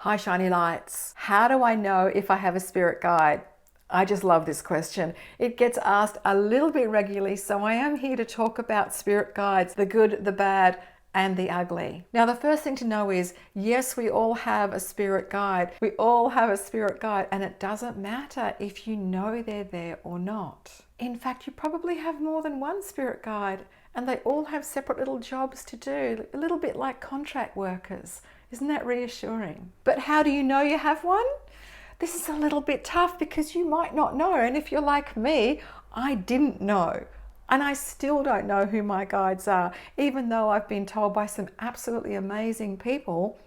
Hi, shiny lights. How do I know if I have a spirit guide? I just love this question. It gets asked a little bit regularly, so I am here to talk about spirit guides, the good, the bad, and the ugly. Now, the first thing to know is, yes, we all have a spirit guide. We all have a spirit guide, and it doesn't matter if you know they're there or not. In fact, you probably have more than one spirit guide, and they all have separate little jobs to do, a little bit like contract workers. Isn't that reassuring? But how do you know you have one? This is a little bit tough because you might not know. And if you're like me, I didn't know. And I still don't know who my guides are. Even though I've been told by some absolutely amazing people,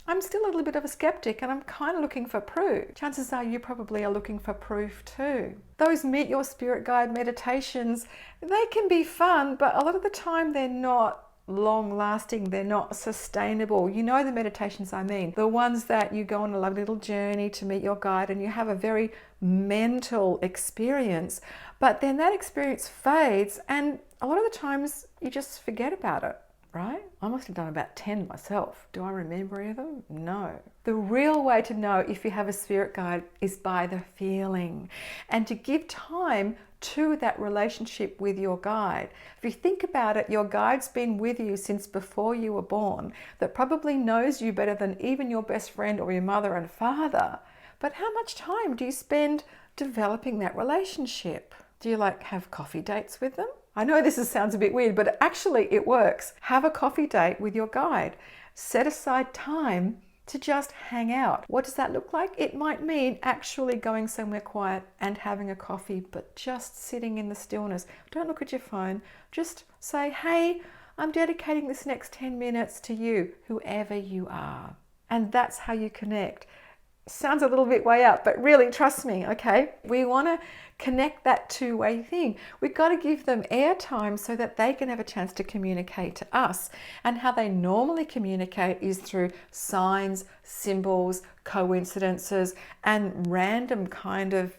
I'm still a little bit of a skeptic and I'm kind of looking for proof. Chances are you probably are looking for proof too. Those Meet Your Spirit Guide meditations, they can be fun, but a lot of the time they're not long lasting, they're not sustainable. You know the meditations I mean, the ones that you go on a lovely little journey to meet your guide and you have a very mental experience, but then that experience fades and a lot of the times you just forget about it, right? I must have done about 10 myself. Do I remember any of them? No. The real way to know if you have a spirit guide is by the feeling and to give time to that relationship with your guide. If you think about it, your guide's been with you since before you were born, that probably knows you better than even your best friend or your mother and father. But how much time do you spend developing that relationship? Do you have coffee dates with them? I know this sounds a bit weird, but actually it works. Have a coffee date with your guide. Set aside time to just hang out. What does that look like? It might mean actually going somewhere quiet and having a coffee, but just sitting in the stillness. Don't look at your phone. Just say, hey, I'm dedicating this next 10 minutes to you, whoever you are. And that's how you connect. Sounds a little bit way up, but really, trust me, okay? We want to connect that two-way thing. We've got to give them airtime so that they can have a chance to communicate to us. And how they normally communicate is through signs, symbols, coincidences, and random kind of,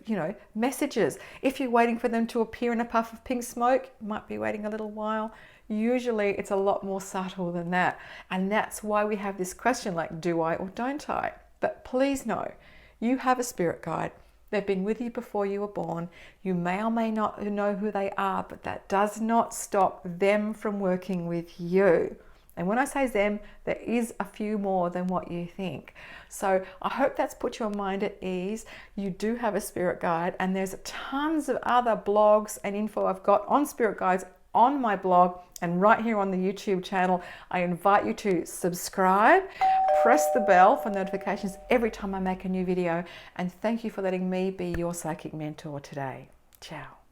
messages. If you're waiting for them to appear in a puff of pink smoke, you might be waiting a little while. Usually it's a lot more subtle than that. And that's why we have this question like, do I or don't I? But please know, you have a spirit guide. They've been with you before you were born. You may or may not know who they are, but that does not stop them from working with you. And when I say them, there is a few more than what you think. So I hope that's put your mind at ease. You do have a spirit guide, and there's tons of other blogs and info I've got on spirit guides on my blog and right here on the YouTube channel. I invite you to subscribe, press the bell for notifications every time I make a new video, and thank you for letting me be your psychic mentor today. Ciao.